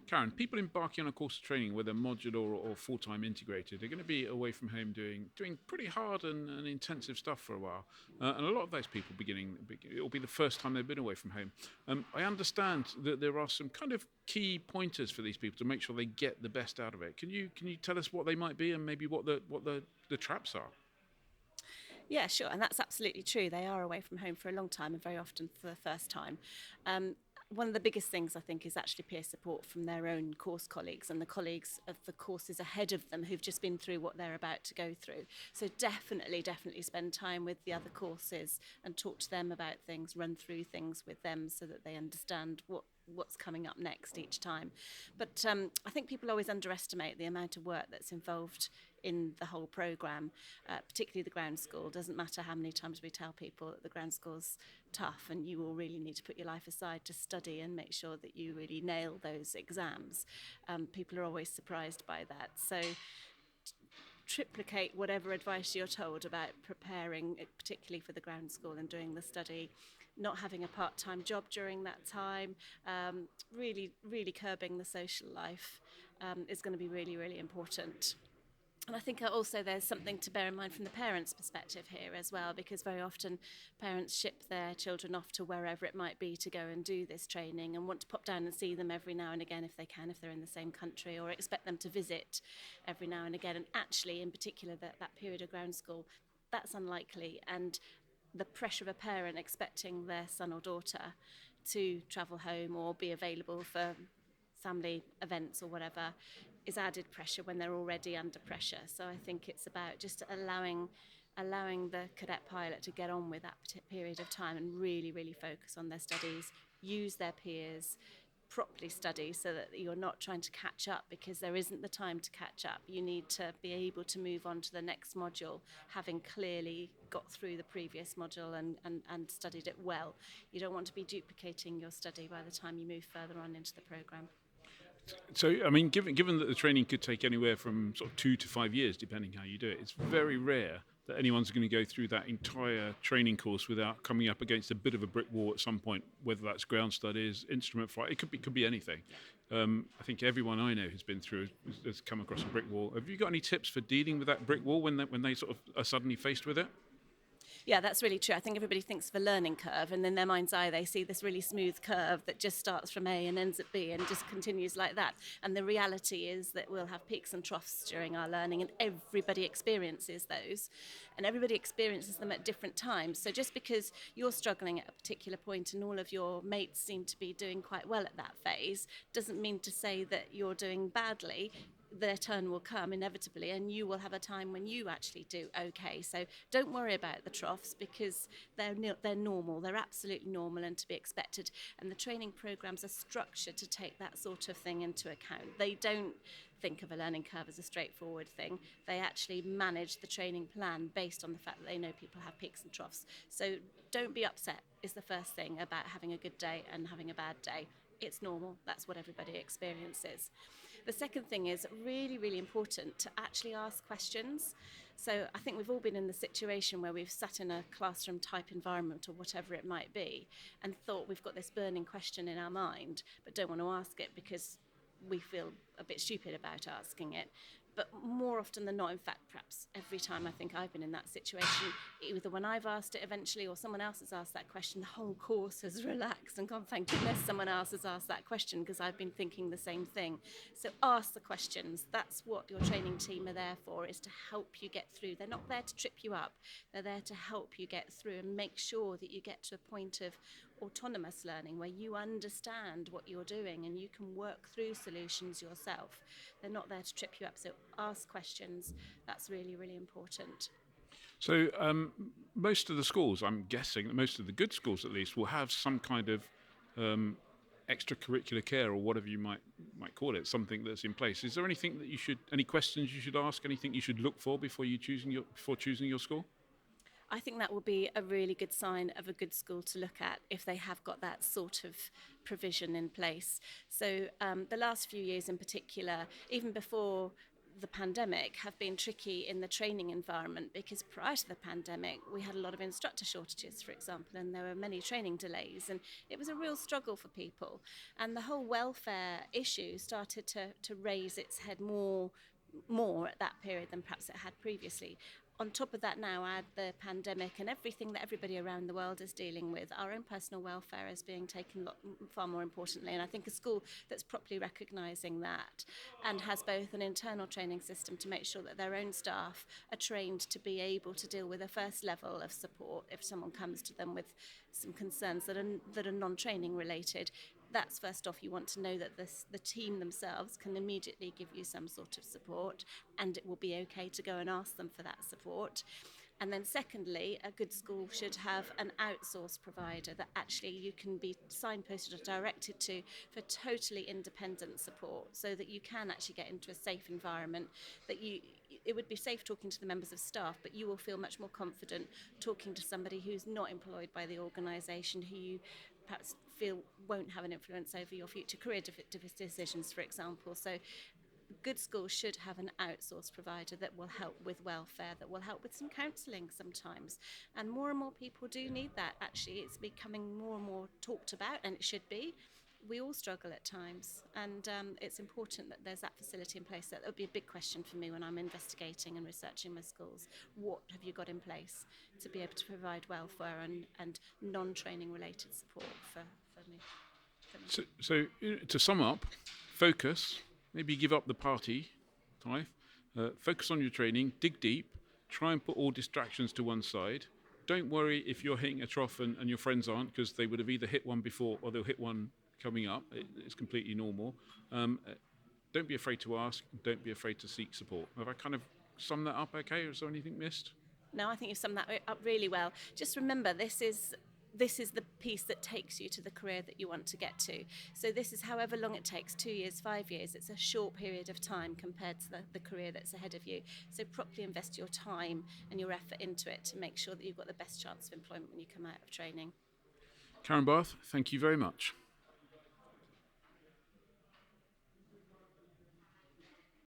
Karen, people embarking on a course of training, whether modular or full-time integrated, are going to be away from home doing pretty hard and intensive stuff for a while. And a lot of those people it will be the first time they've been away from home. I understand that there are some kind of key pointers for these people to make sure they get the best out of it. Can you tell us what they might be and maybe what the traps are? Yeah, sure. And that's absolutely true. They are away from home for a long time and very often for the first time. Um, One of the biggest things I think is actually peer support from their own course colleagues and the colleagues of the courses ahead of them who've just been through what they're about to go through. So definitely spend time with the other courses and talk to them about things, run through things with them so that they understand what's coming up next each time. But I think people always underestimate the amount of work that's involved in the whole programme, particularly the ground school. Doesn't matter how many times we tell people that the ground school's tough and you will really need to put your life aside to study and make sure that you really nail those exams. People are always surprised by that. So triplicate whatever advice you're told about preparing, particularly for the ground school and doing the study, not having a part-time job during that time, really curbing the social life is going to be really important. And I think also there's something to bear in mind from the parents' perspective here as well, because very often parents ship their children off to wherever it might be to go and do this training and want to pop down and see them every now and again if they can, if they're in the same country, or expect them to visit every now and again. And actually, in particular, that period of ground school, that's unlikely. And the pressure of a parent expecting their son or daughter to travel home or be available for family events or whatever is added pressure when they're already under pressure. So I think it's about just allowing the cadet pilot to get on with that period of time and really focus on their studies, use their peers, properly study so that you're not trying to catch up, because there isn't the time to catch up. You need to be able to move on to the next module having clearly got through the previous module and studied it well. You don't want to be duplicating your study by the time you move further on into the programme. So, I mean, given that the training could take anywhere from sort of 2 to 5 years, depending how you do it, it's very rare that anyone's going to go through that entire training course without coming up against a bit of a brick wall at some point. Whether that's ground studies, instrument flight, it could be anything. I think everyone I know who's been through has come across a brick wall. Have you got any tips for dealing with that brick wall when they sort of are suddenly faced with it? Yeah, that's really true. I think everybody thinks of a learning curve, and in their mind's eye, they see this really smooth curve that just starts from A and ends at B and just continues like that. And the reality is that we'll have peaks and troughs during our learning, and everybody experiences those, and everybody experiences them at different times. So just because you're struggling at a particular point and all of your mates seem to be doing quite well at that phase, doesn't mean to say that you're doing badly. Their turn will come inevitably, and you will have a time when you actually do okay. So don't worry about the troughs, because they're normal. They're absolutely normal and to be expected. And the training programs are structured to take that sort of thing into account. They don't think of a learning curve as a straightforward thing. They actually manage the training plan based on the fact that they know people have peaks and troughs. So don't be upset is the first thing about having a good day and having a bad day. It's normal. That's what everybody experiences. The second thing is really important to actually ask questions. So I think we've all been in the situation where we've sat in a classroom type environment or whatever it might be and thought we've got this burning question in our mind but don't want to ask it because we feel a bit stupid about asking it. But more often than not, in fact, perhaps every time I think I've been in that situation, either when I've asked it eventually or someone else has asked that question, the whole course has relaxed and gone, thank goodness someone else has asked that question because I've been thinking the same thing. So ask the questions. That's what your training team are there for, is to help you get through. They're not there to trip you up. They're there to help you get through and make sure that you get to a point of autonomous learning where you understand what you're doing and you can work through solutions yourself. They're not there to trip you up. So ask questions. That's really important. So most of the schools, I'm guessing, most of the good schools at least, will have some kind of extracurricular care or whatever you might call it, something that's in place. Is there anything that any questions you should ask, anything you should look for before choosing your school? I think that will be a really good sign of a good school to look at if they have got that sort of provision in place. So the last few years in particular, even before the pandemic have been tricky in the training environment, because prior to the pandemic we had a lot of instructor shortages, for example, and there were many training delays, and it was a real struggle for people, and the whole welfare issue started to raise its head more at that period than perhaps it had previously. On top of that, now add the pandemic and everything that everybody around the world is dealing with. Our own personal welfare is being taken far more importantly, and I think a school that's properly recognising that and has both an internal training system to make sure that their own staff are trained to be able to deal with a first level of support if someone comes to them with some concerns that are non-training related. That's first off. You want to know that the team themselves can immediately give you some sort of support, and it will be okay to go and ask them for that support. And then secondly, a good school should have an outsourced provider that actually you can be signposted or directed to for totally independent support, so that you can actually get into a safe environment, that it would be safe talking to the members of staff, but you will feel much more confident talking to somebody who's not employed by the organisation, who you perhaps feel won't have an influence over your future career decisions, for example. So good schools should have an outsourced provider that will help with welfare, that will help with some counselling sometimes. And more people do need that. Actually, it's becoming more and more talked about, and it should be. We all struggle at times, and it's important that there's that facility in place. That would be a big question for me when I'm investigating and researching my schools. What have you got in place to be able to provide welfare and non-training related support for me? To sum up, focus, maybe give up the party type, focus on your training, dig deep, try and put all distractions to one side. Don't worry if you're hitting a trough and your friends aren't, because they would have either hit one before or they'll hit one coming up. It's completely normal. Don't be afraid to ask. Don't be afraid to seek support. Have I kind of summed that up okay, or is there anything missed? No, I think you've summed that up really well. Just remember, this is the piece that takes you to the career that you want to get to. So this is however long it takes, 2 years, 5 years. It's a short period of time compared to the career that's ahead of you. So properly invest your time and your effort into it to make sure that you've got the best chance of employment when you come out of training. Karen Bath, thank you very much.